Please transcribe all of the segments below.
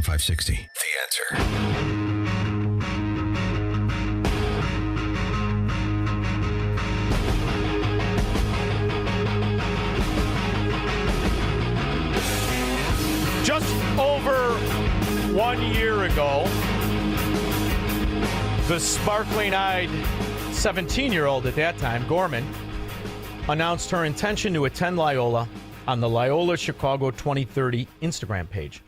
AM 560. The Answer. Just over 1 year ago, the sparkling-eyed 17-year-old at that time, Gorman, announced her intention to attend Loyola on the Loyola Chicago 2030 Instagram page,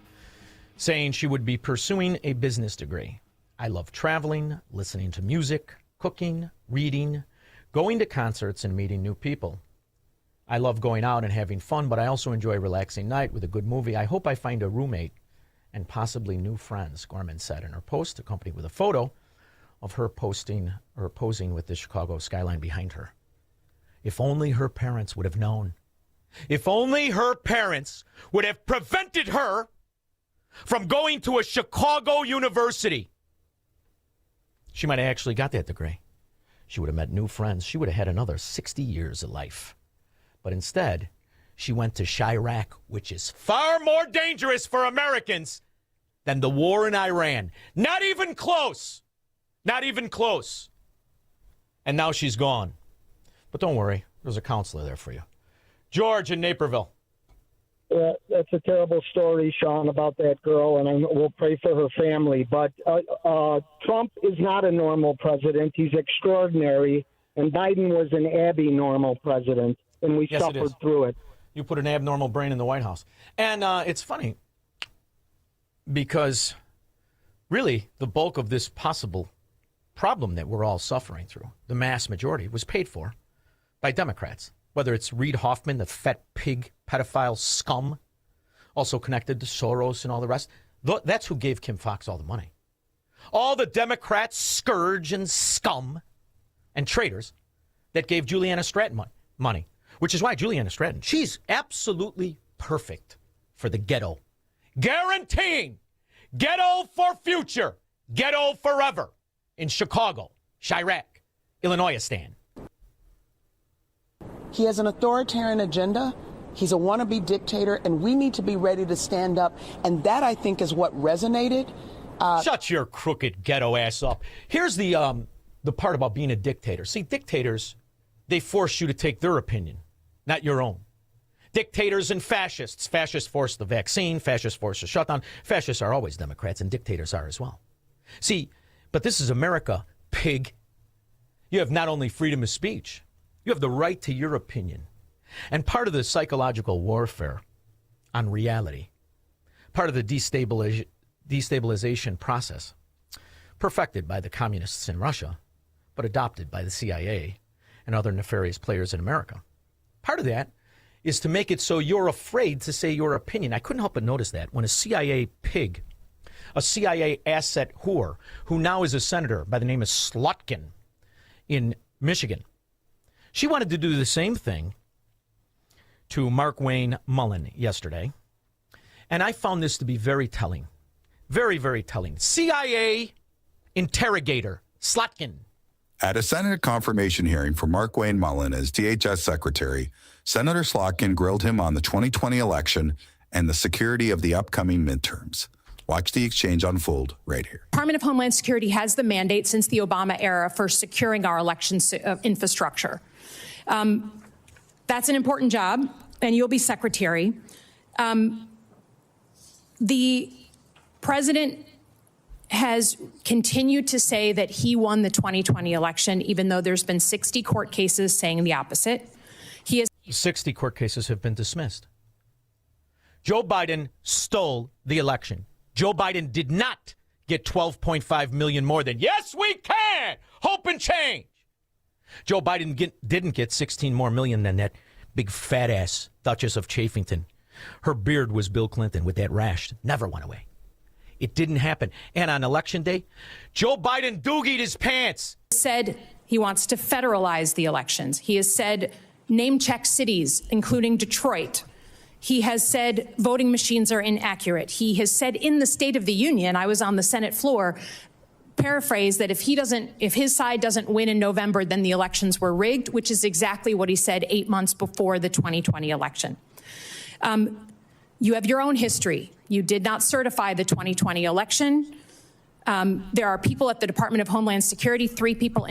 saying she would be pursuing a business degree. I love traveling, listening to music, cooking, reading, going to concerts, and meeting new people. I love going out and having fun, but I also enjoy a relaxing night with a good movie. I hope I find a roommate and possibly new friends, Gorman said in her post, accompanied with a photo of her posing with the Chicago skyline behind her. If only her parents would have known. If only her parents would have prevented her from going to a Chicago university. She might have actually got that degree. She would have met new friends. She would have had another 60 years of life. But instead, she went to Chirac, which is far more dangerous for Americans than the war in Iran. Not even close. Not even close. And now she's gone. But don't worry, there's a counselor there for you. George in Naperville. That's a terrible story, Sean, about that girl, and we'll pray for her family. But Trump is not a normal president. He's extraordinary. And Biden was an abnormal president, and we suffered through it. You put an abnormal brain in the White House. And it's funny because really the bulk of this possible problem that we're all suffering through, the mass majority, was paid for by Democrats. Whether it's Reid Hoffman, the fat pig pedophile scum, also connected to Soros and all the rest. That's who gave Kim Foxx all the money. All the Democrats, scourge and scum and traitors that gave Juliana Stratton money, which is why Juliana Stratton, she's absolutely perfect for the ghetto. Guaranteeing ghetto for future, ghetto forever in Chicago, Chirac, Illinois stand. He has an authoritarian agenda. He's a wannabe dictator, and we need to be ready to stand up. And that, I think, is what resonated. Shut your crooked ghetto ass up. Here's the part about being a dictator. See, dictators, they force you to take their opinion, not your own. Dictators and fascists. Fascists force the vaccine. Fascists force the shutdown. Fascists are always Democrats, and dictators are as well. See, but this is America, pig. You have not only freedom of speech, you have the right to your opinion. And part of the psychological warfare on reality, part of the destabilization process, perfected by the communists in Russia, but adopted by the CIA and other nefarious players in America, part of that is to make it so you're afraid to say your opinion. I couldn't help but notice that when a CIA pig, a CIA asset whore, who now is a senator by the name of Slotkin in Michigan, she wanted to do the same thing to Markwayne Mullin yesterday. And I found this to be very telling. Very, very telling. CIA interrogator, Slotkin. At a Senate confirmation hearing for Markwayne Mullin as DHS Secretary, Senator Slotkin grilled him on the 2020 election and the security of the upcoming midterms. Watch the exchange unfold right here. Department of Homeland Security has the mandate since the Obama era for securing our election infrastructure. That's an important job, and you'll be secretary. The president has continued to say that he won the 2020 election, even though there's been 60 court cases saying the opposite. 60 court cases have been dismissed. Joe Biden stole the election. Joe Biden did not get 12.5 million more than, yes, we can, hope and change. Joe Biden didn't get 16 more million than that big fat ass Duchess of Chaffington. Her beard was Bill Clinton with that rash. Never went away. It didn't happen. And on election day, Joe Biden doogied his pants. Said he wants to federalize the elections. He has said name check cities, including Detroit. He has said voting machines are inaccurate. He has said in the State of the Union, I was on the Senate floor, paraphrase that if his side doesn't win in November, then the elections were rigged, which is exactly what he said 8 months before the 2020 election. You have your own history. You did not certify the 2020 election. There are people at the Department of Homeland Security, 3 people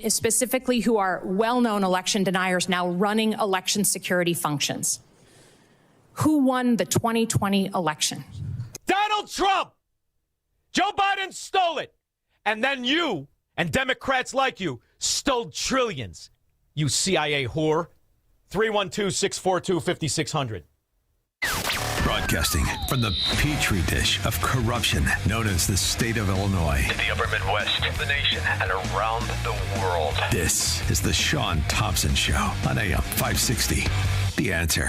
specifically, who are well-known election deniers now running election security functions. Who won the 2020 election? Donald Trump! Joe Biden stole it. And then you and Democrats like you stole trillions. You CIA whore. 312-642-5600. Broadcasting from the petri dish of corruption known as the state of Illinois. In the upper Midwest, the nation, and around the world. This is the Sean Thompson Show on AM 560. The Answer.